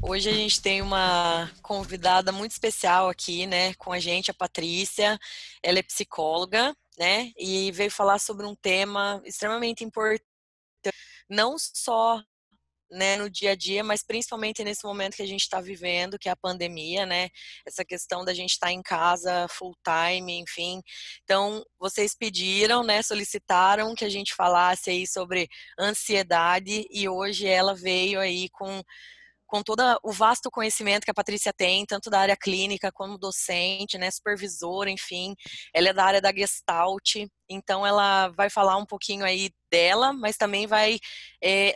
Hoje a gente tem uma convidada muito especial aqui, né, com a gente, a Patrícia. Ela é psicóloga, né, e veio falar sobre um tema extremamente importante, não só, né, no dia a dia, mas principalmente nesse momento que a gente está vivendo, que é a pandemia, né? Essa questão da gente estar em casa full time, enfim. Então, vocês pediram, né, solicitaram que a gente falasse aí sobre ansiedade e hoje ela veio aí com todo o vasto conhecimento que a Patrícia tem, tanto da área clínica como docente, né, supervisora, enfim. Ela é da área da Gestalt, então ela vai falar um pouquinho aí dela, mas também vai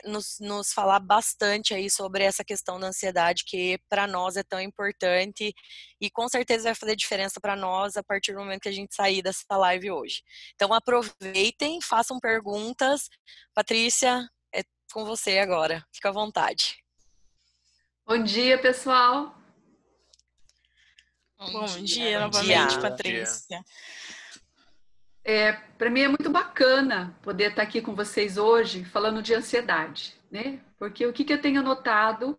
nos falar bastante aí sobre essa questão da ansiedade, que para nós é tão importante e com certeza vai fazer diferença para nós a partir do momento que a gente sair dessa live hoje. Então aproveitem, façam perguntas. Patrícia, é com você agora, fica à vontade. Bom dia, pessoal. Bom dia Bom novamente, dia. Patrícia. Para mim é muito bacana poder estar aqui com vocês hoje falando de ansiedade, né? Porque o que eu tenho notado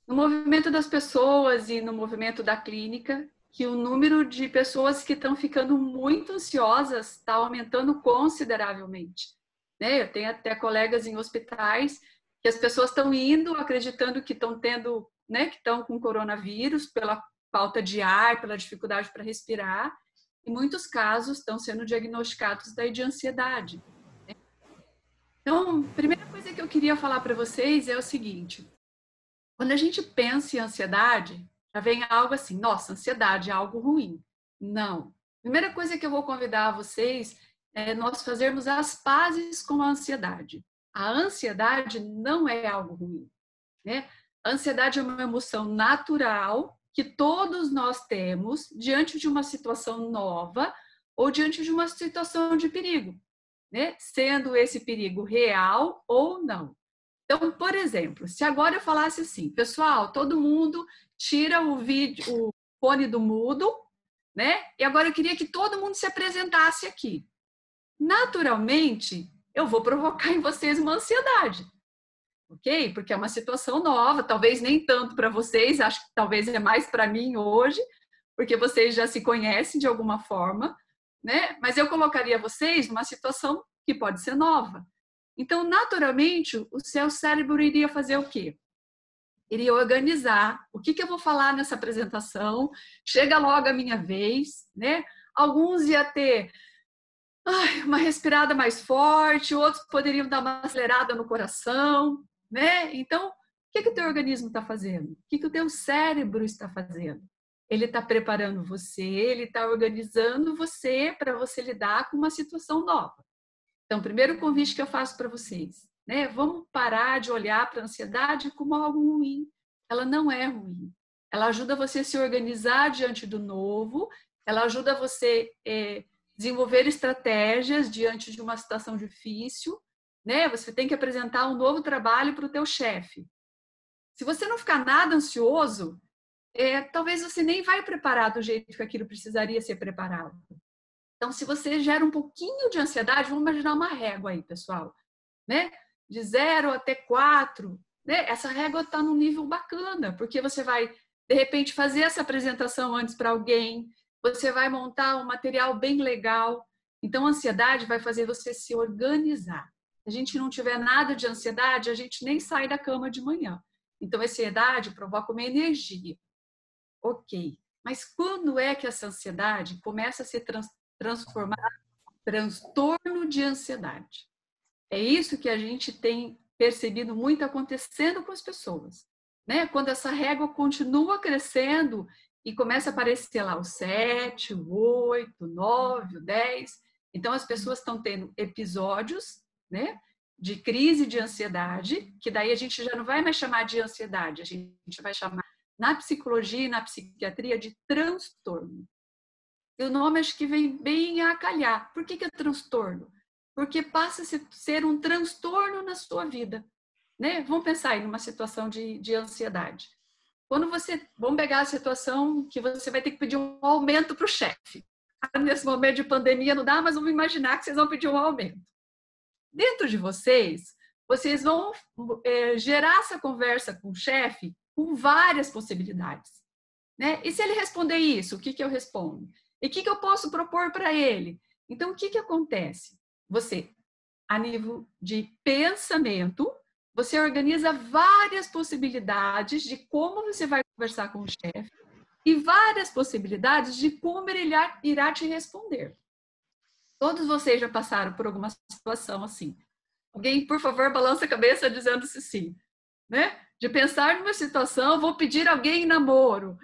no movimento das pessoas e no movimento da clínica, que o número de pessoas que estão ficando muito ansiosas está aumentando consideravelmente, né? Eu tenho até colegas em hospitais que as pessoas estão indo acreditando que estão tendo, né, que estão com coronavírus pela falta de ar, pela dificuldade para respirar. Em muitos casos estão sendo diagnosticados daí de ansiedade. Então, a primeira coisa que eu queria falar para vocês é o seguinte: quando a gente pensa em ansiedade, já vem algo assim, nossa, ansiedade é algo ruim. Não. Primeira coisa que eu vou convidar vocês é nós fazermos as pazes com a ansiedade. A ansiedade não é algo ruim, né? A ansiedade é uma emoção natural que todos nós temos diante de uma situação nova ou diante de uma situação de perigo, né? Sendo esse perigo real ou não. Então, por exemplo, se agora eu falasse assim, pessoal, todo mundo tira o fone do mudo, né? E agora eu queria que todo mundo se apresentasse aqui. Naturalmente, eu vou provocar em vocês uma ansiedade, ok? Porque é uma situação nova, talvez nem tanto para vocês, acho que talvez é mais para mim hoje, porque vocês já se conhecem de alguma forma, né? Mas eu colocaria vocês numa situação que pode ser nova. Então, naturalmente, o seu cérebro iria fazer o quê? Iria organizar o que eu vou falar nessa apresentação, chega logo a minha vez, né? Alguns iam ter uma respirada mais forte, outros poderiam dar uma acelerada no coração, né? Então, o que o teu organismo está fazendo? O que o teu cérebro está fazendo? Ele está preparando você, ele está organizando você para você lidar com uma situação nova. Então, o primeiro convite que eu faço para vocês, né? Vamos parar de olhar para a ansiedade como algo ruim. Ela não é ruim. Ela ajuda você a se organizar diante do novo, ela ajuda você desenvolver estratégias diante de uma situação difícil, né? Você tem que apresentar um novo trabalho para o teu chefe. Se você não ficar nada ansioso, talvez você nem vai preparar do jeito que aquilo precisaria ser preparado. Então, se você gera um pouquinho de ansiedade, vamos imaginar uma régua aí, pessoal, né? De 0 até 4, né? Essa régua está num nível bacana, porque você vai, de repente, fazer essa apresentação antes para alguém, você vai montar um material bem legal. Então, a ansiedade vai fazer você se organizar. Se a gente não tiver nada de ansiedade, a gente nem sai da cama de manhã. Então, a ansiedade provoca uma energia. Ok. Mas quando é que essa ansiedade começa a se transformar em transtorno de ansiedade? É isso que a gente tem percebido muito acontecendo com as pessoas, né? Quando essa régua continua crescendo e começa a aparecer lá o 7, o 8, o 9, o 10. Então, as pessoas estão tendo episódios, né, de crise de ansiedade, que daí a gente já não vai mais chamar de ansiedade, a gente vai chamar na psicologia e na psiquiatria de transtorno. E o nome acho que vem bem a calhar. Por que é transtorno? Porque passa a ser um transtorno na sua vida, né? Vamos pensar aí numa situação de ansiedade. Vamos pegar a situação que você vai ter que pedir um aumento para o chefe. Nesse momento de pandemia não dá, mas vamos imaginar que vocês vão pedir um aumento. Dentro de vocês vão gerar essa conversa com o chefe com várias possibilidades, né? E se ele responder isso, o que eu respondo? E o que eu posso propor para ele? Então, o que acontece? Você, a nível de pensamento, você organiza várias possibilidades de como você vai conversar com o chefe e várias possibilidades de como ele irá te responder. Todos vocês já passaram por alguma situação assim. Alguém, por favor, balança a cabeça dizendo se sim, né? De pensar numa situação, vou pedir alguém em namoro,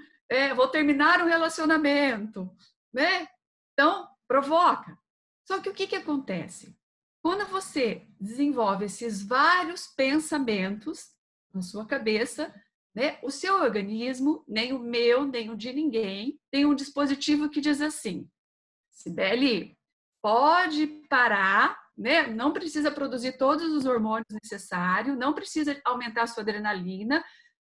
vou terminar um relacionamento, né? Então, provoca. Só que o que acontece? Quando você desenvolve esses vários pensamentos na sua cabeça, né, o seu organismo, nem o meu, nem o de ninguém, tem um dispositivo que diz assim: Cibele, pode parar, né? Não precisa produzir todos os hormônios necessários, não precisa aumentar a sua adrenalina,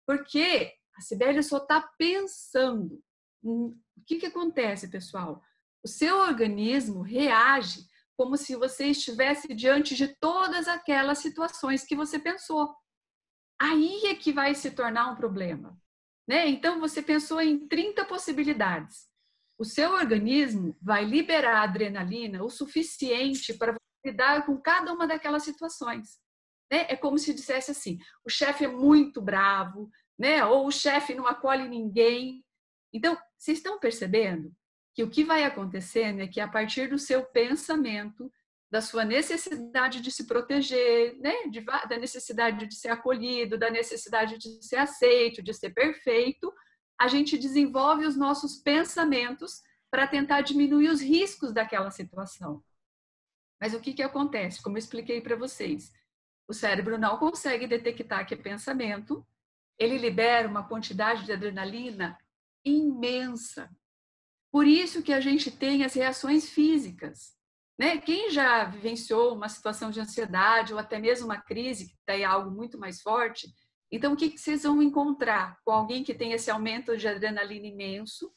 porque a Cibele só está pensando. O que acontece, pessoal? O seu organismo reage como se você estivesse diante de todas aquelas situações que você pensou. Aí é que vai se tornar um problema, né? Então, você pensou em 30 possibilidades. O seu organismo vai liberar adrenalina o suficiente para lidar com cada uma daquelas situações, né? É como se dissesse assim: o chefe é muito bravo, né? Ou o chefe não acolhe ninguém. Então, vocês estão percebendo que o que vai acontecendo é que a partir do seu pensamento, da sua necessidade de se proteger, né? Da necessidade de ser acolhido, da necessidade de ser aceito, de ser perfeito, a gente desenvolve os nossos pensamentos para tentar diminuir os riscos daquela situação. Mas o que acontece? Como eu expliquei para vocês, o cérebro não consegue detectar que é pensamento, ele libera uma quantidade de adrenalina imensa. Por isso que a gente tem as reações físicas, né? Quem já vivenciou uma situação de ansiedade ou até mesmo uma crise, que daí é algo muito mais forte, então o que vocês vão encontrar com alguém que tem esse aumento de adrenalina imenso,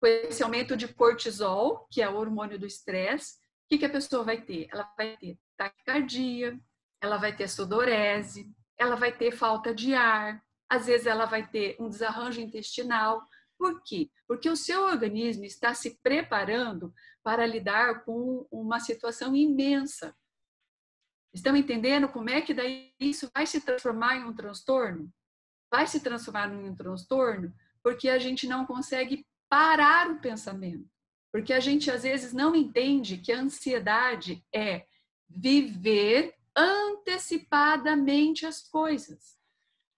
com esse aumento de cortisol, que é o hormônio do estresse? O que a pessoa vai ter? Ela vai ter taquicardia, ela vai ter sudorese, ela vai ter falta de ar, às vezes ela vai ter um desarranjo intestinal. Por quê? Porque o seu organismo está se preparando para lidar com uma situação imensa. Estão entendendo como é que daí isso vai se transformar em um transtorno? Vai se transformar em um transtorno porque a gente não consegue parar o pensamento. Porque a gente às vezes não entende que a ansiedade é viver antecipadamente as coisas.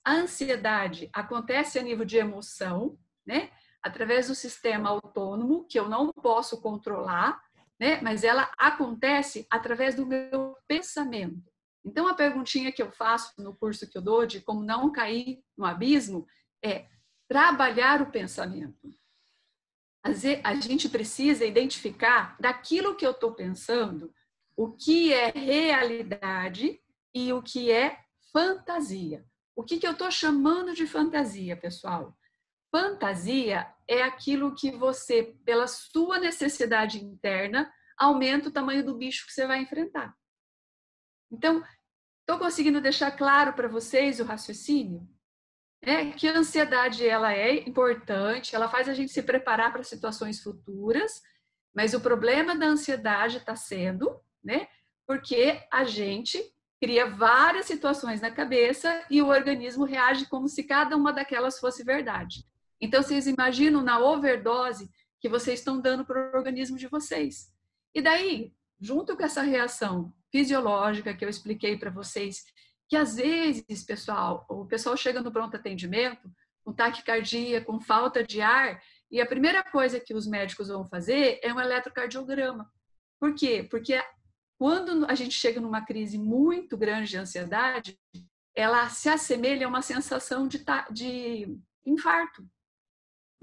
A ansiedade acontece a nível de emoção, né? Através do sistema autônomo, que eu não posso controlar, né? Mas ela acontece através do meu pensamento. Então, a perguntinha que eu faço no curso que eu dou de como não cair no abismo é trabalhar o pensamento. A gente precisa identificar daquilo que eu estou pensando o que é realidade e o que é fantasia. O que eu estou chamando de fantasia, pessoal? Fantasia é aquilo que você, pela sua necessidade interna, aumenta o tamanho do bicho que você vai enfrentar. Então, estou conseguindo deixar claro para vocês o raciocínio? Que a ansiedade ela é importante, ela faz a gente se preparar para situações futuras, mas o problema da ansiedade está sendo, né, porque a gente cria várias situações na cabeça e o organismo reage como se cada uma daquelas fosse verdade. Então, vocês imaginam na overdose que vocês estão dando para o organismo de vocês. E daí, junto com essa reação fisiológica que eu expliquei para vocês, que às vezes, pessoal, o pessoal chega no pronto atendimento com taquicardia, com falta de ar, e a primeira coisa que os médicos vão fazer é um eletrocardiograma. Por quê? Porque quando a gente chega numa crise muito grande de ansiedade, ela se assemelha a uma sensação de infarto.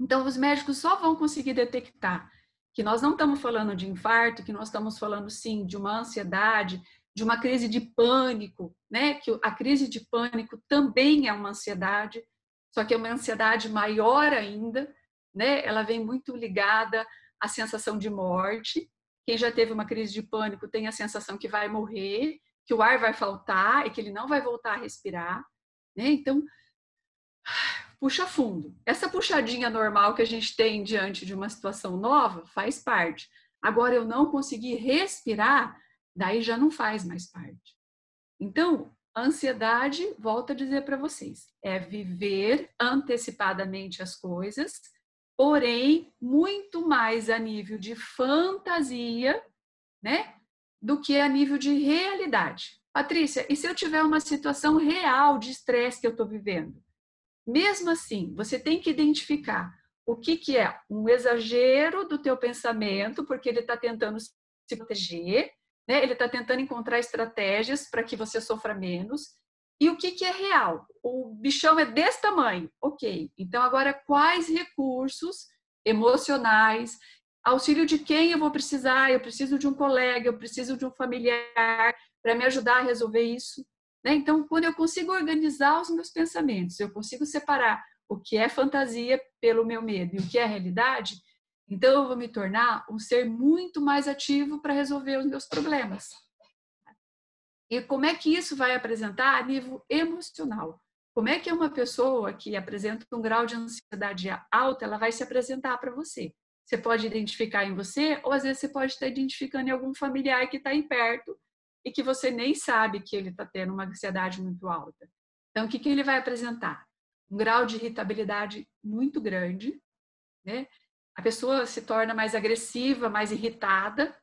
Então, os médicos só vão conseguir detectar que nós não estamos falando de infarto, que nós estamos falando, sim, de uma ansiedade, de uma crise de pânico, né? Que a crise de pânico também é uma ansiedade, só que é uma ansiedade maior ainda, né? Ela vem muito ligada à sensação de morte. Quem já teve uma crise de pânico tem a sensação que vai morrer, que o ar vai faltar e que ele não vai voltar a respirar, né? Então, puxa fundo. Essa puxadinha normal que a gente tem diante de uma situação nova faz parte. Agora, eu não conseguir respirar, daí já não faz mais parte. Então, a ansiedade, volto a dizer para vocês, é viver antecipadamente as coisas, porém, muito mais a nível de fantasia, né, do que a nível de realidade. Patrícia, e se eu tiver uma situação real de estresse que eu estou vivendo? Mesmo assim, você tem que identificar o que é um exagero do teu pensamento, porque ele está tentando se proteger, né? Ele está tentando encontrar estratégias para que você sofra menos. E o que é real? O bichão é desse tamanho. Ok, então agora quais recursos emocionais, auxílio de quem eu vou precisar? Eu preciso de um colega, eu preciso de um familiar para me ajudar a resolver isso. Né? Então, quando eu consigo organizar os meus pensamentos, eu consigo separar o que é fantasia pelo meu medo e o que é realidade, então eu vou me tornar um ser muito mais ativo para resolver os meus problemas. E como é que isso vai apresentar a nível emocional? Como é que uma pessoa que apresenta um grau de ansiedade alta, ela vai se apresentar para você? Você pode identificar em você, ou às vezes você pode estar identificando em algum familiar que está aí perto e que você nem sabe que ele está tendo uma ansiedade muito alta. Então, o que ele vai apresentar? Um grau de irritabilidade muito grande, né? A pessoa se torna mais agressiva, mais irritada,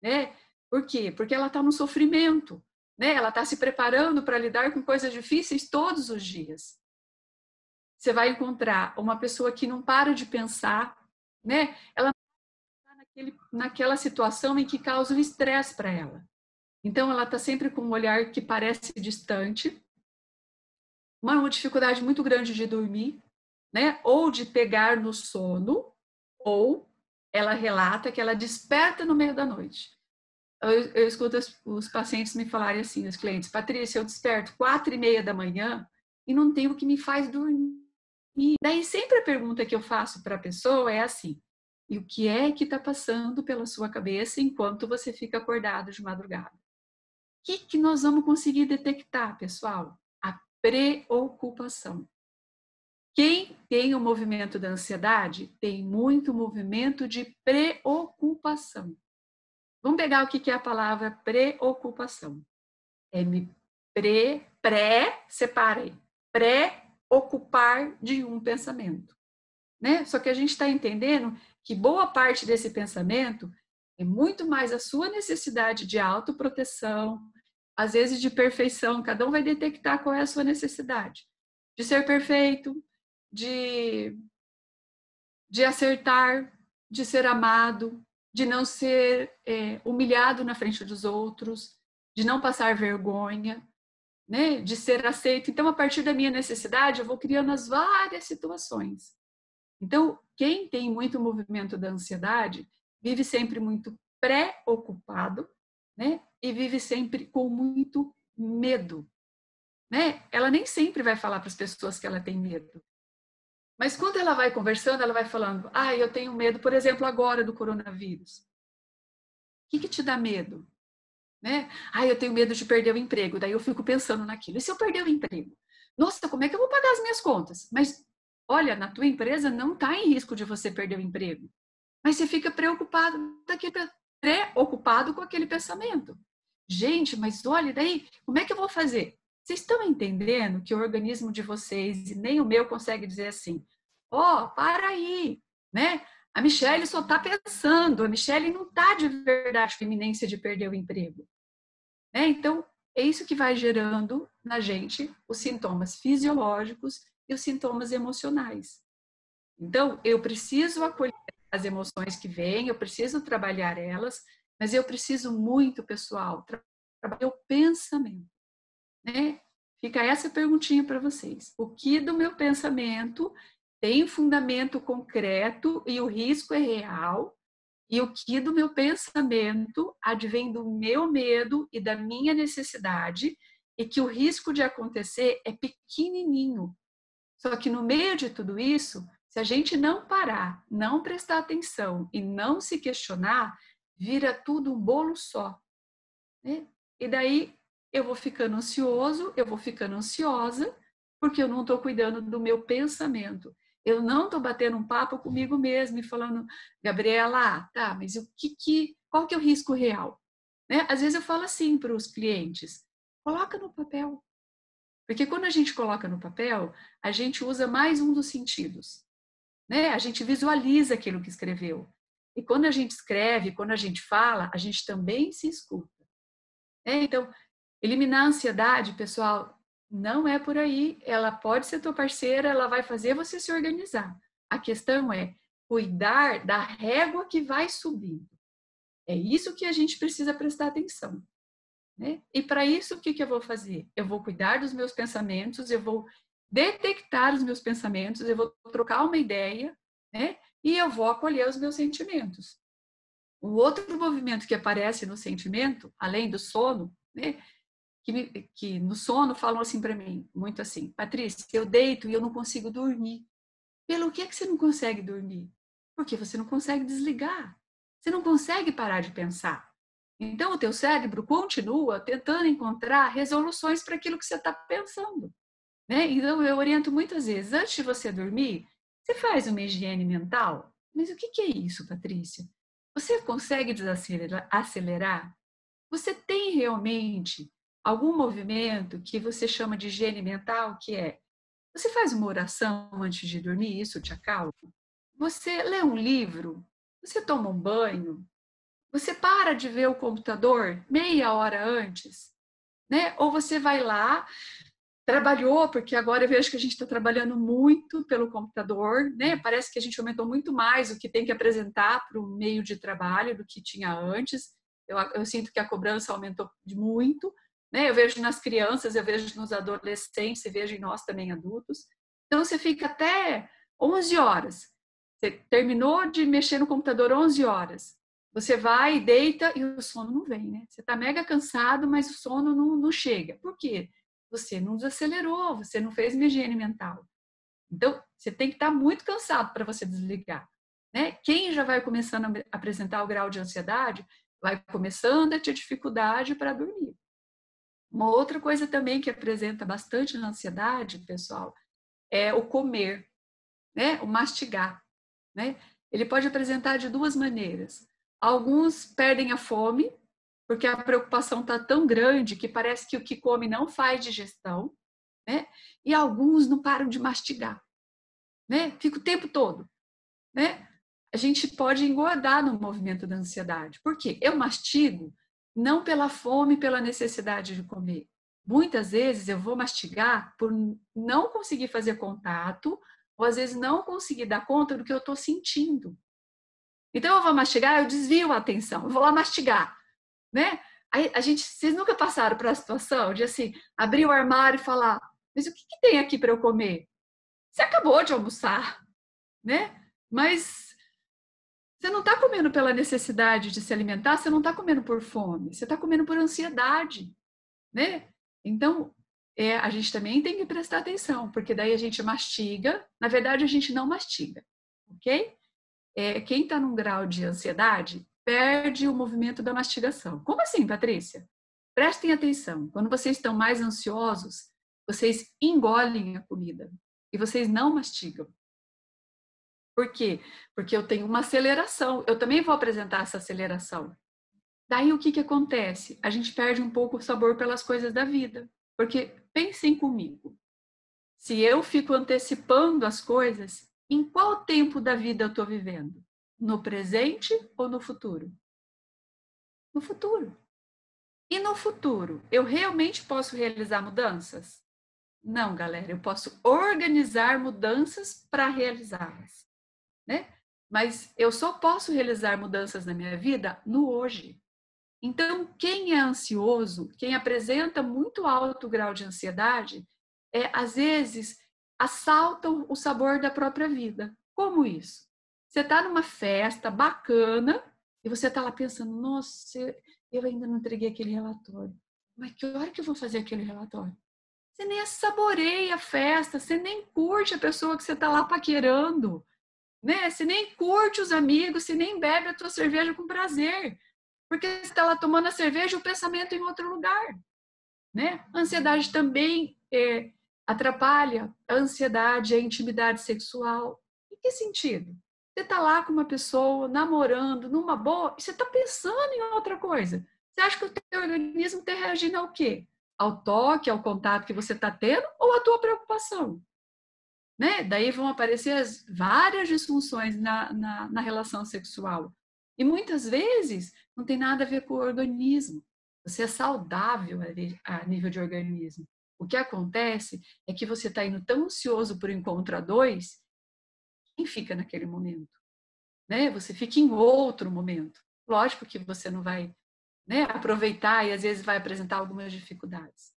né? Por quê? Porque ela está no sofrimento, né? Ela está se preparando para lidar com coisas difíceis todos os dias. Você vai encontrar uma pessoa que não para de pensar, né? Ela está naquela situação em que causa um estresse para ela. Então, ela está sempre com um olhar que parece distante, uma dificuldade muito grande de dormir, né? Ou de pegar no sono, ou ela relata que ela desperta no meio da noite. Eu escuto os pacientes me falarem assim, os clientes, Patrícia, eu desperto 4:30 da manhã e não tem o que me faz dormir. Daí sempre a pergunta que eu faço para a pessoa é assim, e o que é que está passando pela sua cabeça enquanto você fica acordado de madrugada? O que nós vamos conseguir detectar, pessoal? A preocupação. Quem tem o movimento da ansiedade tem muito movimento de preocupação. Vamos pegar o que é a palavra preocupação. É me separa aí, pré-ocupar de um pensamento. Né? Só que a gente está entendendo que boa parte desse pensamento é muito mais a sua necessidade de autoproteção, às vezes de perfeição, cada um vai detectar qual é a sua necessidade. De ser perfeito, de acertar, de ser amado, de não ser humilhado na frente dos outros, de não passar vergonha, né? De ser aceito. Então, a partir da minha necessidade, eu vou criando as várias situações. Então, quem tem muito movimento da ansiedade vive sempre muito preocupado, né? E vive sempre com muito medo, né? Ela nem sempre vai falar para as pessoas que ela tem medo. Mas quando ela vai conversando, ela vai falando, eu tenho medo, por exemplo, agora do coronavírus. O que te dá medo? Né? Eu tenho medo de perder o emprego. Daí eu fico pensando naquilo. E se eu perder o emprego? Nossa, como é que eu vou pagar as minhas contas? Mas, olha, na tua empresa não está em risco de você perder o emprego. Mas você fica preocupado com aquele pensamento. Gente, mas olha, daí, como é que eu vou fazer? Vocês estão entendendo que o organismo de vocês, e nem o meu, consegue dizer assim, para aí, né? A Michele só está pensando, a Michele não está de verdade com a iminência de perder o emprego. Né? Então, é isso que vai gerando na gente os sintomas fisiológicos e os sintomas emocionais. Então, eu preciso acolher as emoções que vêm, eu preciso trabalhar elas, mas eu preciso muito, pessoal, trabalhar o pensamento. Né? Fica essa perguntinha para vocês. O que do meu pensamento tem fundamento concreto e o risco é real? E o que do meu pensamento advém do meu medo e da minha necessidade e que o risco de acontecer é pequenininho. Só que no meio de tudo isso, se a gente não parar, não prestar atenção e não se questionar, vira tudo um bolo só. Né? E daí eu vou ficando ansioso, eu vou ficando ansiosa, Porque eu não estou cuidando do meu pensamento. Eu não estou batendo um papo comigo mesma e falando, Gabriela, tá, mas qual que é o risco real? Né? Às vezes eu falo assim para os clientes, coloca no papel. Porque quando a gente coloca no papel, a gente usa mais um dos sentidos. Né? A gente visualiza aquilo que escreveu. E quando a gente escreve, quando a gente fala, a gente também se escuta. Então, eliminar a ansiedade, pessoal, não é por aí. Ela pode ser tua parceira, ela vai fazer você se organizar. A questão é cuidar da régua que vai subindo. É isso que a gente precisa prestar atenção. Né? E para isso, o que eu vou fazer? Eu vou cuidar dos meus pensamentos, eu vou detectar os meus pensamentos, eu vou trocar uma ideia, né? E eu vou acolher os meus sentimentos. O outro movimento que aparece no sentimento, além do sono, né? Que no sono falam assim para mim, muito assim, Patrícia, eu deito e eu não consigo dormir. Pelo que você não consegue dormir? Porque você não consegue desligar. Você não consegue parar de pensar. Então, o teu cérebro continua tentando encontrar resoluções para aquilo que você está pensando. Né? Então, eu oriento muitas vezes, antes de você dormir, você faz uma higiene mental. Mas o que é isso, Patrícia? Você consegue desacelerar? Você tem realmente algum movimento que você chama de higiene mental, que é, você faz uma oração antes de dormir, isso te acalma? Você lê um livro? Você toma um banho? Você para de ver o computador meia hora antes? Né? Ou você vai lá, trabalhou, porque agora eu vejo que a gente está trabalhando muito pelo computador, né? Parece que a gente aumentou muito mais o que tem que apresentar para o meio de trabalho do que tinha antes. Eu sinto que a cobrança aumentou muito, né? Eu vejo nas crianças, eu vejo nos adolescentes, eu vejo em nós também adultos. Então você fica até 11 horas. Você terminou de mexer no computador 11 horas. Você vai, deita e o sono não vem, né? Você está mega cansado, mas o sono não chega. Por quê? Você não desacelerou, você não fez uma higiene mental. Então, você tem que estar muito cansado para você desligar. Né? Quem já vai começando a apresentar o grau de ansiedade, vai começando a ter dificuldade para dormir. Uma outra coisa também que apresenta bastante na ansiedade, pessoal, é o comer, né? O mastigar. Né? Ele pode apresentar de duas maneiras. Alguns perdem a fome, porque a preocupação está tão grande que parece que o que come não faz digestão, né? E alguns não param de mastigar, né? Fica o tempo todo, né? A gente pode engordar no movimento da ansiedade. Por quê? Eu mastigo não pela fome, pela necessidade de comer. Muitas vezes eu vou mastigar por não conseguir fazer contato, ou às vezes não conseguir dar conta do que eu estou sentindo. Então eu vou mastigar, eu desvio a atenção, eu vou lá mastigar, né? Aí, vocês nunca passaram por a situação de assim, abrir o armário e falar, mas o que tem aqui para eu comer? Você acabou de almoçar, né? Mas você não está comendo pela necessidade de se alimentar, você não está comendo por fome, você está comendo por ansiedade, né? Então, a gente também tem que prestar atenção, porque daí a gente mastiga, na verdade a gente não mastiga, ok? Quem está num grau de ansiedade perde o movimento da mastigação. Como assim, Patrícia? Prestem atenção. Quando vocês estão mais ansiosos, vocês engolem a comida e vocês não mastigam. Por quê? Porque eu tenho uma aceleração. Eu também vou apresentar essa aceleração. Daí o que acontece? A gente perde um pouco o sabor pelas coisas da vida. Porque pensem comigo. Se eu fico antecipando as coisas, em qual tempo da vida eu estou vivendo? No presente ou no futuro? No futuro. E no futuro, eu realmente posso realizar mudanças? Não, galera, eu posso organizar mudanças para realizá-las, né? Mas eu só posso realizar mudanças na minha vida no hoje. Então, quem é ansioso, quem apresenta muito alto grau de ansiedade, às vezes assalta o sabor da própria vida. Como isso? Você está numa festa bacana e você está lá pensando, nossa, eu ainda não entreguei aquele relatório. Mas que hora que eu vou fazer aquele relatório? Você nem saboreia a festa, você nem curte a pessoa que você está lá paquerando, né? Você nem curte os amigos, você nem bebe a tua cerveja com prazer, porque você está lá tomando a cerveja e o pensamento em outro lugar, né? A ansiedade também Atrapalha a ansiedade, a intimidade sexual. Em que sentido? Você está lá com uma pessoa, namorando, numa boa, e você está pensando em outra coisa. Você acha que o teu organismo está reagindo ao quê? Ao toque, ao contato que você está tendo ou à tua preocupação? Né? Daí vão aparecer várias disfunções na relação sexual. E muitas vezes não tem nada a ver com o organismo. Você é saudável a nível de organismo. O que acontece é que você está indo tão ansioso por encontro a dois, quem fica naquele momento? Né? Você fica em outro momento. Lógico que você não vai, né, aproveitar e às vezes vai apresentar algumas dificuldades.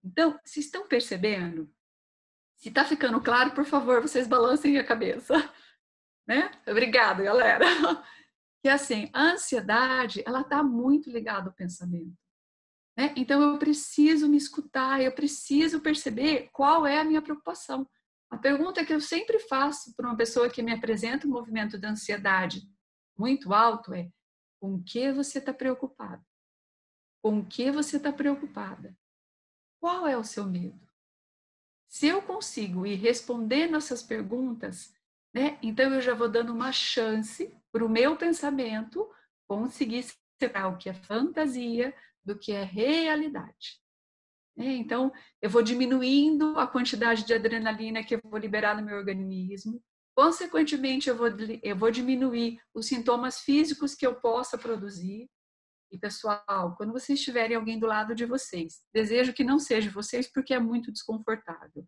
Então, vocês estão percebendo? Se está ficando claro, por favor, vocês balancem a cabeça. Né? Obrigada, galera. Que assim, a ansiedade, ela está muito ligada ao pensamento. Né? Então, eu preciso me escutar, eu preciso perceber qual é a minha preocupação. A pergunta que eu sempre faço para uma pessoa que me apresenta um movimento de ansiedade muito alto é: com o que você está preocupado? Com o que você está preocupada? Qual é o seu medo? Se eu consigo ir respondendo essas perguntas, né, então eu já vou dando uma chance para o meu pensamento conseguir separar o que é fantasia do que é realidade. Então, eu vou diminuindo a quantidade de adrenalina que eu vou liberar no meu organismo. Consequentemente, eu vou diminuir os sintomas físicos que eu possa produzir. E, pessoal, quando vocês tiverem alguém do lado de vocês, desejo que não seja vocês porque é muito desconfortável.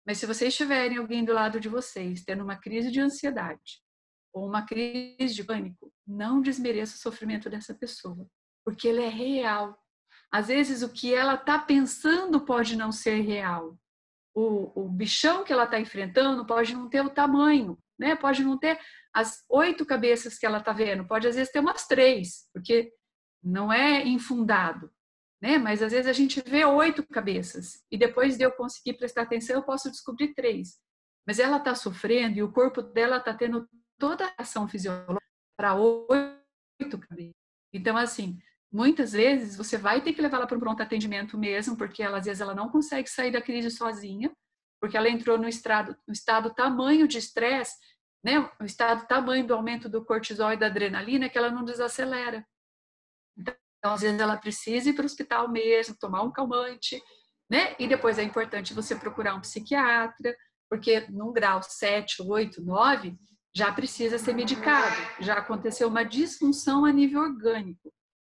Mas se vocês tiverem alguém do lado de vocês tendo uma crise de ansiedade ou uma crise de pânico, não desmereça o sofrimento dessa pessoa, porque ele é real. Às vezes o que ela está pensando pode não ser real. O bichão que ela está enfrentando pode não ter o tamanho, né? Pode não ter as 8 cabeças que ela está vendo, pode às vezes ter umas 3, porque não é infundado. Né? Mas às vezes a gente vê 8 cabeças e depois de eu conseguir prestar atenção eu posso descobrir 3. Mas ela está sofrendo e o corpo dela está tendo toda a ação fisiológica para 8 cabeças. Então, assim, muitas vezes você vai ter que levar ela para um pronto atendimento mesmo, porque ela, às vezes ela não consegue sair da crise sozinha, porque ela entrou no estado tamanho de estresse, né? O estado tamanho do aumento do cortisol e da adrenalina que ela não desacelera. Então, às vezes, ela precisa ir para o hospital mesmo, tomar um calmante, né? E depois é importante você procurar um psiquiatra, porque num grau 7, 8, 9, já precisa ser medicado, já aconteceu uma disfunção a nível orgânico,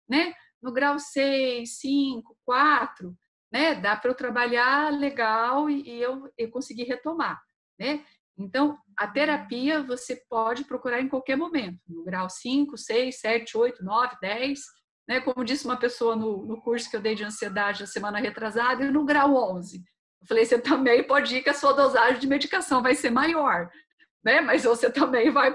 né? No grau 6, 5, 4, né? Dá para eu trabalhar legal e eu conseguir retomar, né? Então, a terapia você pode procurar em qualquer momento, no grau 5, 6, 7, 8, 9, 10, né? Como disse uma pessoa no curso que eu dei de ansiedade na semana retrasada, e no grau 11. Eu falei, você também pode ir que a sua dosagem de medicação vai ser maior, né? Mas você também vai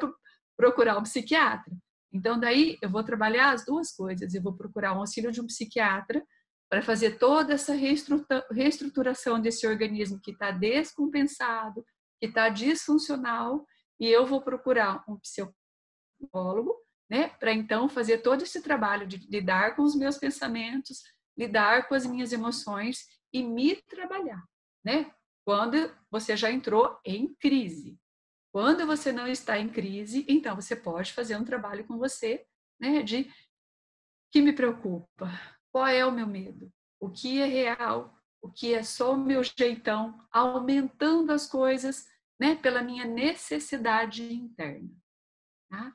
procurar um psiquiatra. Então, daí eu vou trabalhar as duas coisas. Eu vou procurar o auxílio de um psiquiatra para fazer toda essa reestruturação desse organismo que está descompensado, que está disfuncional, e eu vou procurar um psicólogo, né, para então fazer todo esse trabalho de lidar com os meus pensamentos, lidar com as minhas emoções e me trabalhar, né? Quando você já entrou em crise. Quando você não está em crise, então você pode fazer um trabalho com você, né, de que me preocupa, qual é o meu medo, o que é real, o que é só o meu jeitão, aumentando as coisas, né, pela minha necessidade interna, tá?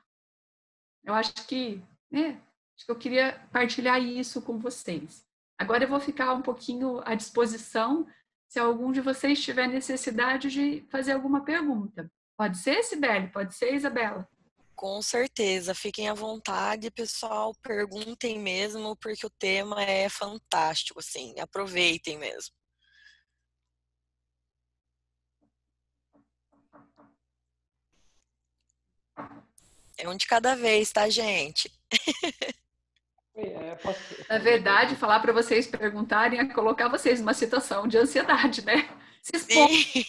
Eu acho que, né, acho que eu queria partilhar isso com vocês. Agora eu vou ficar um pouquinho à disposição se algum de vocês tiver necessidade de fazer alguma pergunta. Pode ser, Sibeli? Pode ser, Isabela? Com certeza, fiquem à vontade, pessoal, perguntem mesmo, porque o tema é fantástico, assim, aproveitem mesmo. É um de cada vez, tá, gente? Na verdade, falar para vocês perguntarem é colocar vocês numa situação de ansiedade, né? Se expor, Sim.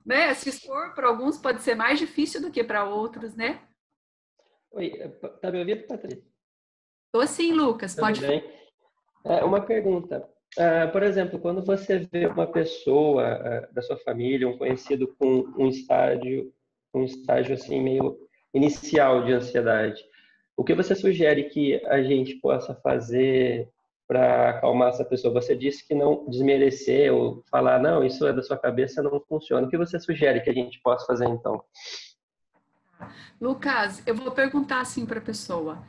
né? Se expor para alguns pode ser mais difícil do que para outros, né? Oi, tá me ouvindo, Patrícia? Tô sim, Lucas, Tudo pode falar. bem? Uma pergunta. Por exemplo, quando você vê uma pessoa da sua família, um conhecido com um estágio assim meio inicial de ansiedade, o que você sugere que a gente possa fazer para acalmar essa pessoa? Você disse que não desmerecer ou falar, não, isso é da sua cabeça, não funciona. O que você sugere que a gente possa fazer então? Lucas, eu vou perguntar assim para a pessoa: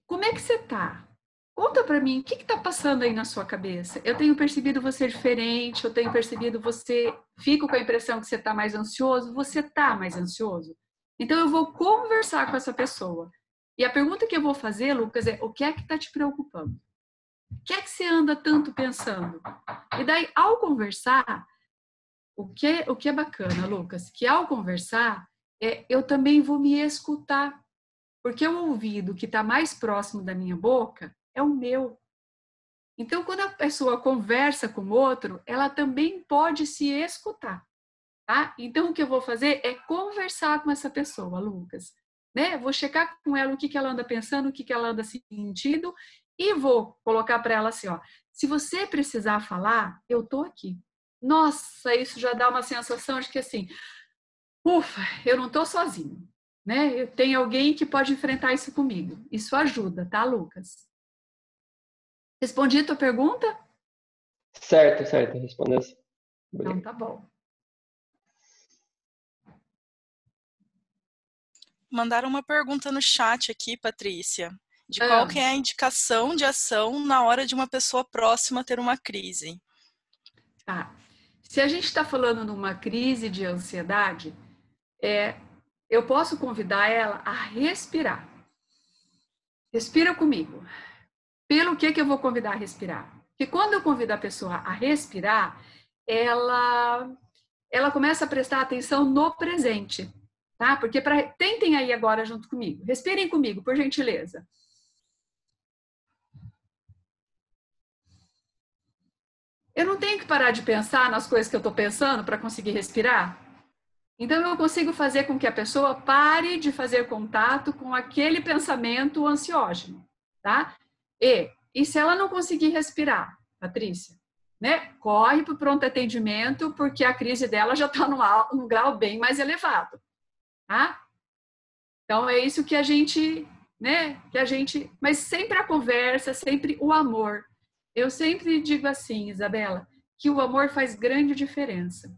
como é que você tá? Conta para mim, o que está passando aí na sua cabeça? Eu tenho percebido você diferente, eu tenho percebido você, fico com a impressão que você está mais ansioso, você está mais ansioso? Então eu vou conversar com essa pessoa. E a pergunta que eu vou fazer, Lucas, é: o que é que está te preocupando? O que é que você anda tanto pensando? E daí, ao conversar, o que é bacana, Lucas, que ao conversar, eu também vou me escutar, porque o ouvido que está mais próximo da minha boca é o meu. Então, quando a pessoa conversa com o outro, ela também pode se escutar, tá? Então, o que eu vou fazer é conversar com essa pessoa, Lucas, né? Vou checar com ela o que ela anda pensando, o que ela anda sentindo e vou colocar para ela assim, ó: se você precisar falar, eu tô aqui. Nossa, isso já dá uma sensação de que assim, ufa, eu não tô sozinho, né? Eu tenho alguém que pode enfrentar isso comigo. Isso ajuda, tá, Lucas? Respondi a tua pergunta? Certo, certo, respondeu. Então Obrigado. tá bom. Mandaram uma pergunta no chat aqui, Patrícia, de qual Ah, que é a indicação de ação na hora de uma pessoa próxima ter uma crise. tá. Se a gente está falando numa crise de ansiedade, eu posso convidar ela a respirar. Respira comigo. Pelo que eu vou convidar a respirar? Porque quando eu convido a pessoa a respirar, ela, ela começa a prestar atenção no presente, tá? Porque tentem aí agora junto comigo. Respirem comigo, por gentileza. Eu não tenho que parar de pensar nas coisas que eu estou pensando para conseguir respirar. Então, eu consigo fazer com que a pessoa pare de fazer contato com aquele pensamento ansiógeno, tá? E se ela não conseguir respirar, Patrícia, né? Corre para o pronto atendimento, porque a crise dela já está num grau bem mais elevado, tá? Então, é isso que a gente, né? Mas sempre a conversa, sempre o amor. Eu sempre digo assim, Isabela, que o amor faz grande diferença.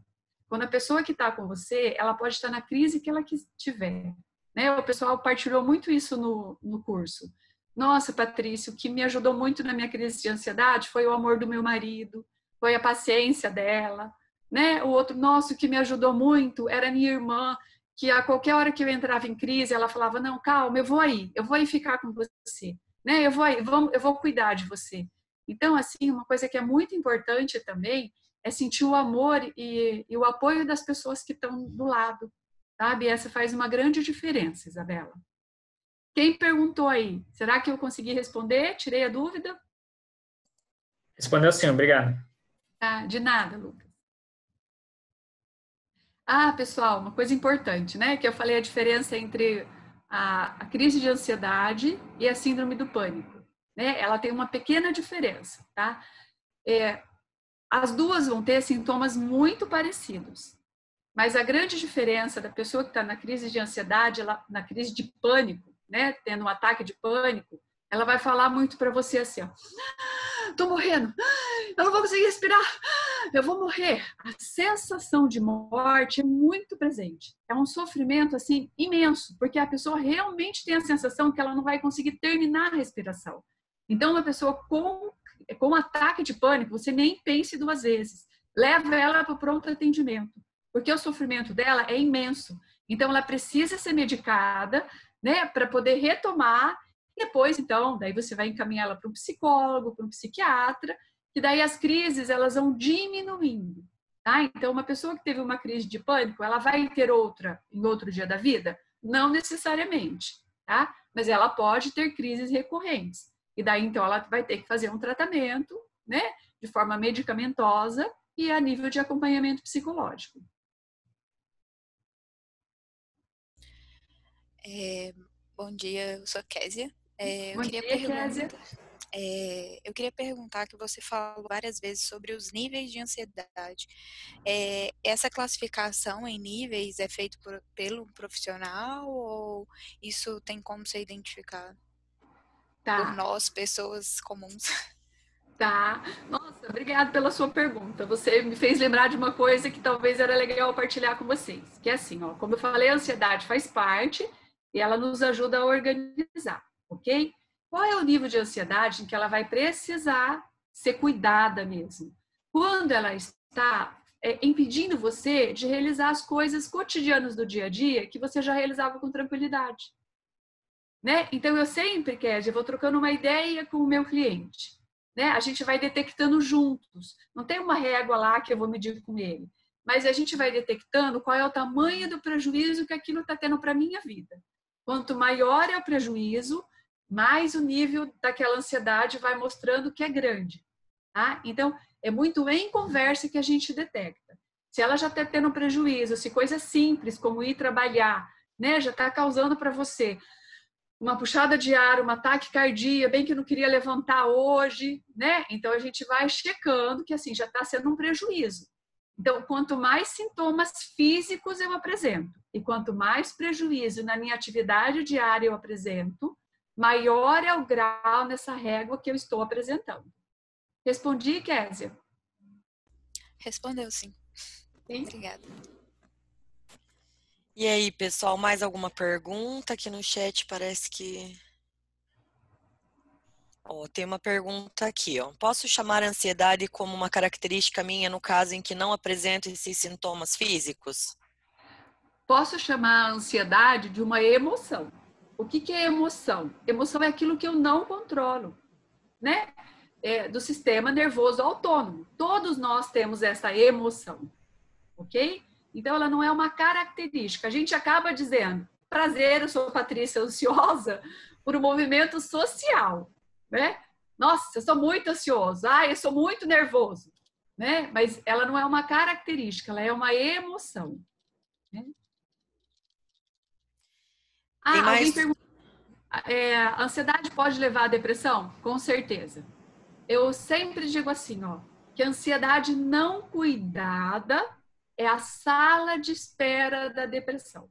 Quando a pessoa que está com você, ela pode estar na crise que ela tiver. Né? O pessoal partilhou muito isso no curso. Nossa, Patrícia, o que me ajudou muito na minha crise de ansiedade foi o amor do meu marido, foi a paciência dela. Né? O outro, nossa, o que me ajudou muito era a minha irmã, que a qualquer hora que eu entrava em crise, ela falava: não, calma, eu vou aí ficar com você. Né? Eu vou cuidar de você. Então, assim, uma coisa que é muito importante também é sentir o amor e o apoio das pessoas que estão do lado, sabe? Essa faz uma grande diferença, Isabela. Quem perguntou aí? Será que eu consegui responder? Tirei a dúvida? Respondeu sim, obrigado. Ah, de nada, Lucas. Ah, pessoal, uma coisa importante, né? Que eu falei a diferença entre a crise de ansiedade e a síndrome do pânico, né? Ela tem uma pequena diferença, tá? As duas vão ter sintomas muito parecidos. Mas a grande diferença da pessoa que está na crise de ansiedade, na crise de pânico, né, tendo um ataque de pânico, ela vai falar muito para você assim, ó: tô morrendo, eu não vou conseguir respirar, eu vou morrer. A sensação de morte é muito presente. É um sofrimento assim imenso, porque a pessoa realmente tem a sensação que ela não vai conseguir terminar a respiração. Então, uma pessoa com ataque de pânico, você nem pense duas vezes. Leva ela para o pronto atendimento, porque o sofrimento dela é imenso. Então, ela precisa ser medicada, né, para poder retomar. Depois, então, daí você vai encaminhar ela para um psicólogo, para um psiquiatra, que daí as crises elas vão diminuindo. Tá? Então, uma pessoa que teve uma crise de pânico, ela vai ter outra em outro dia da vida? Não necessariamente, tá? Mas ela pode ter crises recorrentes. E daí, então, ela vai ter que fazer um tratamento, né, de forma medicamentosa e a nível de acompanhamento psicológico. Bom dia, eu sou a Késia. Eu Bom queria dia, Késia. Eu queria perguntar que você falou várias vezes sobre os níveis de ansiedade. Essa classificação em níveis é feito pelo profissional ou isso tem como ser identificado por nós, pessoas comuns? Tá. Nossa, obrigada pela sua pergunta. Você me fez lembrar de uma coisa que talvez era legal partilhar com vocês. Que é assim, ó, como eu falei, a ansiedade faz parte e ela nos ajuda a organizar, ok? Qual é o nível de ansiedade em que ela vai precisar ser cuidada mesmo? Quando ela está impedindo você de realizar as coisas cotidianas do dia a dia que você já realizava com tranquilidade. Né? Então, eu sempre, Kézia, vou trocando uma ideia com o meu cliente. Né? A gente vai detectando juntos. Não tem uma régua lá que eu vou medir com ele. Mas a gente vai detectando qual é o tamanho do prejuízo que aquilo está tendo para a minha vida. Quanto maior é o prejuízo, mais o nível daquela ansiedade vai mostrando que é grande. Tá? Então, é muito em conversa que a gente detecta. Se ela já está tendo prejuízo, se coisa simples como ir trabalhar, né, já está causando para você uma puxada de ar, uma taquicardia, bem que eu não queria levantar hoje, né? Então a gente vai checando que assim já está sendo um prejuízo. Então, quanto mais sintomas físicos eu apresento e quanto mais prejuízo na minha atividade diária eu apresento, maior é o grau nessa régua que eu estou apresentando. Respondi, Kézia? Respondeu, sim. Sim. Obrigada. E aí, pessoal, mais alguma pergunta? Aqui no chat parece que... tem uma pergunta aqui, ó. Posso chamar a ansiedade como uma característica minha no caso em que não apresento esses sintomas físicos? Posso chamar a ansiedade de uma emoção. O que é emoção? Emoção é aquilo que eu não controlo, né? Do sistema nervoso autônomo. Todos nós temos essa emoção, ok? Então, ela não é uma característica. A gente acaba dizendo, prazer, eu sou Patrícia ansiosa, por um movimento social, né? Nossa, eu sou muito ansioso. Eu sou muito nervoso, né? Mas ela não é uma característica, ela é uma emoção. Né? Alguém perguntou, a ansiedade pode levar à depressão? Com certeza. Eu sempre digo assim, ó, que a ansiedade não cuidada é a sala de espera da depressão,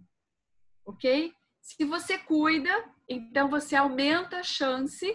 ok? Se você cuida, então você aumenta a chance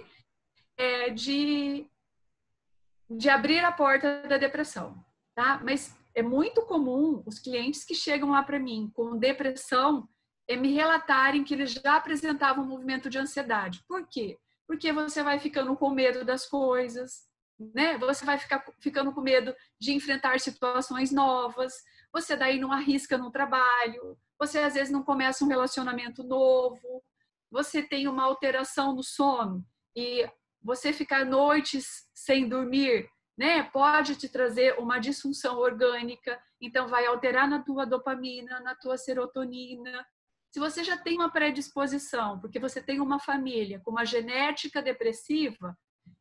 de abrir a porta da depressão, tá? Mas é muito comum os clientes que chegam lá para mim com depressão me relatarem que eles já apresentavam um movimento de ansiedade. Por quê? Porque você vai ficando com medo das coisas, né? Você vai ficando com medo de enfrentar situações novas, você daí não arrisca no trabalho, você às vezes não começa um relacionamento novo, você tem uma alteração no sono e você ficar noites sem dormir, né? Pode te trazer uma disfunção orgânica, então vai alterar na tua dopamina, na tua serotonina. Se você já tem uma predisposição, porque você tem uma família com uma genética depressiva,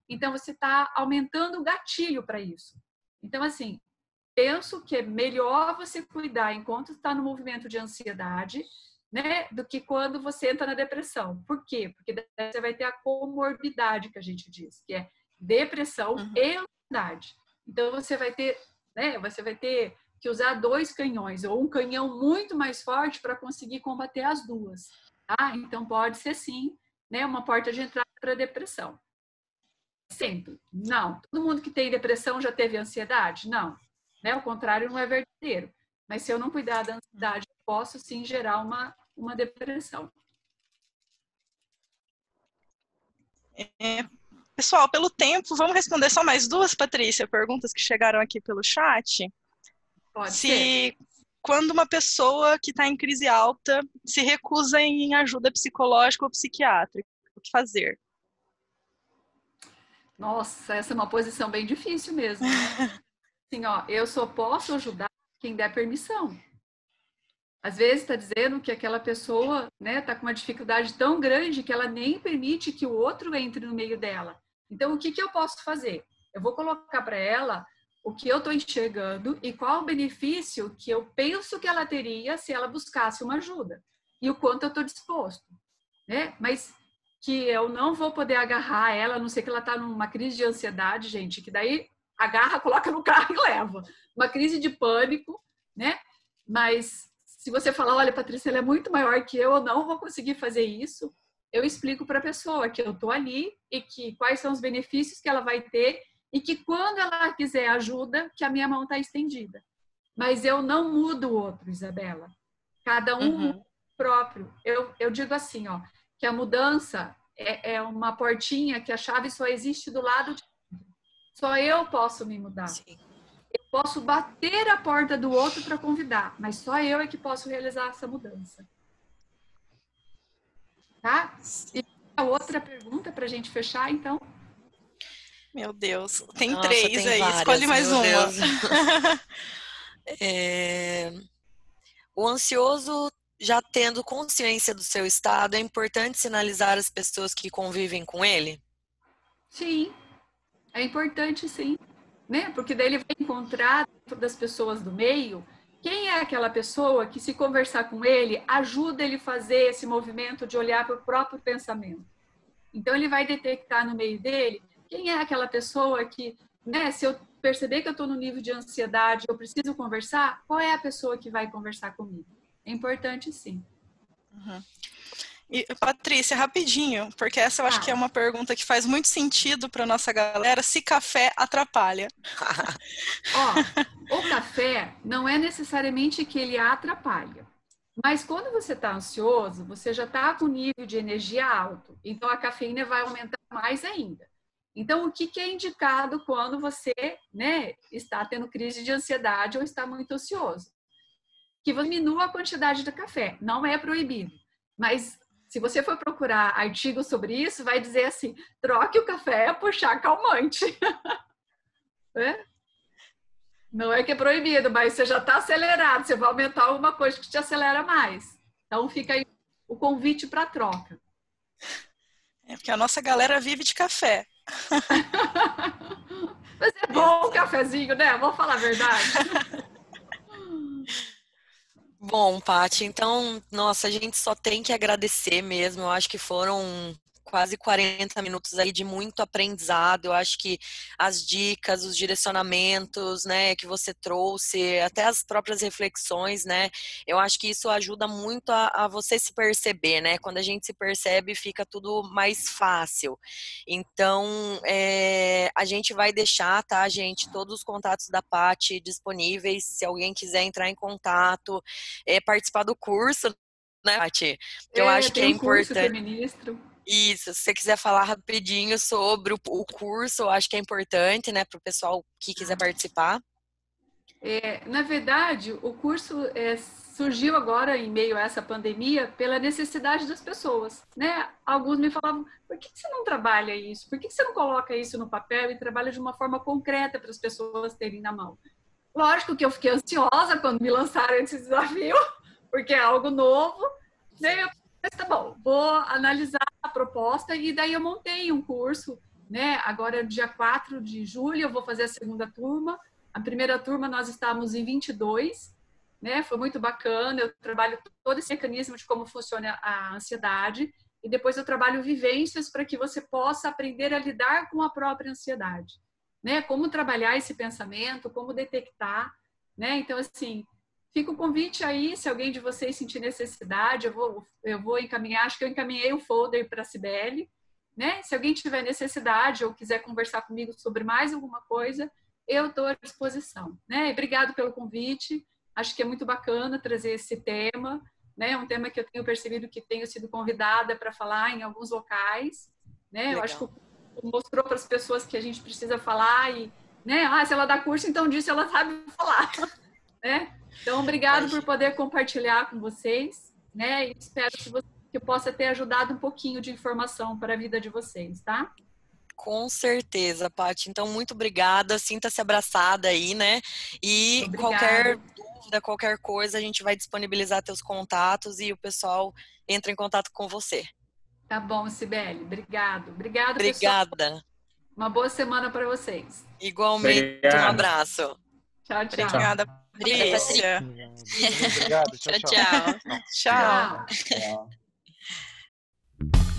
então você está aumentando o gatilho para isso. Então, assim, penso que é melhor você cuidar enquanto está no movimento de ansiedade, né, do que quando você entra na depressão. Por quê? Porque daí você vai ter a comorbidade que a gente diz, que é depressão e ansiedade. Então você vai ter, né, que usar 2 canhões ou um canhão muito mais forte para conseguir combater as duas. Tá? Então pode ser sim, né, uma porta de entrada para a depressão. Sempre. Não. Todo mundo que tem depressão já teve ansiedade? Não. Né? O contrário não é verdadeiro. Mas se eu não cuidar da ansiedade, eu posso sim gerar uma depressão. Pessoal, pelo tempo, vamos responder só mais 2, Patrícia, perguntas que chegaram aqui pelo chat. Pode ser. Quando uma pessoa que está em crise alta se recusa em ajuda psicológica ou psiquiátrica, o que fazer? Nossa, essa é uma posição bem difícil mesmo. Né? Assim, ó, eu só posso ajudar quem der permissão. Às vezes está dizendo que aquela pessoa, né, está com uma dificuldade tão grande que ela nem permite que o outro entre no meio dela. Então, o que eu posso fazer? Eu vou colocar para ela o que eu estou enxergando e qual o benefício que eu penso que ela teria se ela buscasse uma ajuda. E o quanto eu estou disposto. Né? Mas que eu não vou poder agarrar ela, a não ser que ela está numa crise de ansiedade, gente, que daí agarra, coloca no carro e leva. Uma crise de pânico, né? Mas se você falar, olha, Patrícia, ela é muito maior que eu não vou conseguir fazer isso, eu explico para a pessoa que eu estou ali e que quais são os benefícios que ela vai ter e que quando ela quiser ajuda, que a minha mão está estendida. Mas eu não mudo o outro, Isabela. Cada um muda próprio. Eu digo assim, ó, que a mudança é uma portinha que a chave só existe do lado de dentro. Só eu posso me mudar. Sim. Eu posso bater a porta do outro para convidar, mas só eu é que posso realizar essa mudança. Tá? E a outra pergunta para a gente fechar, então? Meu Deus, tem Nossa, 3 tem aí, várias, escolhe mais meu uma. Deus. O ansioso, já tendo consciência do seu estado, é importante sinalizar às pessoas que convivem com ele? Sim, é importante sim, né? Porque daí ele vai encontrar dentro das pessoas do meio quem é aquela pessoa que, se conversar com ele, ajuda ele a fazer esse movimento de olhar para o próprio pensamento. Então ele vai detectar no meio dele quem é aquela pessoa que, né, se eu perceber que eu estou no nível de ansiedade, eu preciso conversar, qual é a pessoa que vai conversar comigo? É importante sim. E, Patrícia, rapidinho, porque essa eu acho que é uma pergunta que faz muito sentido para nossa galera, se café atrapalha. Ó, o café não é necessariamente que ele atrapalha, mas quando você está ansioso, você já está com nível de energia alto, então a cafeína vai aumentar mais ainda. Então, o que é indicado quando você, né, está tendo crise de ansiedade ou está muito ansioso? Que você diminua a quantidade de café, não é proibido, mas se você for procurar artigos sobre isso, vai dizer assim, troque o café por chá calmante. É? Não é que é proibido, mas você já está acelerado, você vai aumentar alguma coisa que te acelera mais. Então fica aí o convite para troca. É porque a nossa galera vive de café. Mas é bom o cafezinho, né? Vamos falar a verdade. Bom, Paty, então, nossa, a gente só tem que agradecer mesmo. Eu acho que foram quase 40 minutos aí de muito aprendizado. Eu acho que as dicas, os direcionamentos, né, que você trouxe, até as próprias reflexões, né, eu acho que isso ajuda muito a você se perceber, né? Quando a gente se percebe, fica tudo mais fácil. Então, a gente vai deixar, tá, gente, todos os contatos da Paty disponíveis, se alguém quiser entrar em contato, participar do curso, né, Paty? Que eu acho que é tem um curso importante. feministro. Isso, se você quiser falar rapidinho sobre o curso, eu acho que é importante, né, para o pessoal que quiser participar. Na verdade, o curso surgiu agora, em meio a essa pandemia, pela necessidade das pessoas, né? Alguns me falavam, por que você não trabalha isso? Por que você não coloca isso no papel e trabalha de uma forma concreta para as pessoas terem na mão? Lógico que eu fiquei ansiosa quando me lançaram esse desafio, porque é algo novo, né? Eu pensei, tá bom, vou analisar a proposta e daí eu montei um curso, né? Agora, dia 4 de julho, eu vou fazer a segunda turma. A primeira turma nós estávamos em 22, né? Foi muito bacana. Eu trabalho todo esse mecanismo de como funciona a ansiedade e depois eu trabalho vivências para que você possa aprender a lidar com a própria ansiedade, né? Como trabalhar esse pensamento, como detectar, né? Então, assim, fica o convite aí, se alguém de vocês sentir necessidade, eu vou encaminhar, acho que eu encaminhei o folder para a Cibele, né? Se alguém tiver necessidade ou quiser conversar comigo sobre mais alguma coisa, eu estou à disposição, né? Obrigado pelo convite, acho que é muito bacana trazer esse tema, né? Um tema que eu tenho percebido que tenho sido convidada para falar em alguns locais, né? Legal. Eu acho que mostrou para as pessoas que a gente precisa falar e, né? Se ela dá curso, então disso ela sabe falar, né? Então, obrigado por poder compartilhar com vocês, né? E espero que eu possa ter ajudado um pouquinho de informação para a vida de vocês, tá? Com certeza, Paty. Então, muito obrigada. Sinta-se abraçada aí, né? E Obrigada. qualquer dúvida, qualquer coisa, a gente vai disponibilizar teus contatos e o pessoal entra em contato com você. Tá bom, Cibele. Obrigado. Obrigada, Obrigada. pessoal. Uma boa semana para vocês. Igualmente, Obrigado. Um abraço. Tchau, tchau. Obrigada, Patrícia. Obrigado. Tchau, tchau. Tchau. Tchau. Tchau.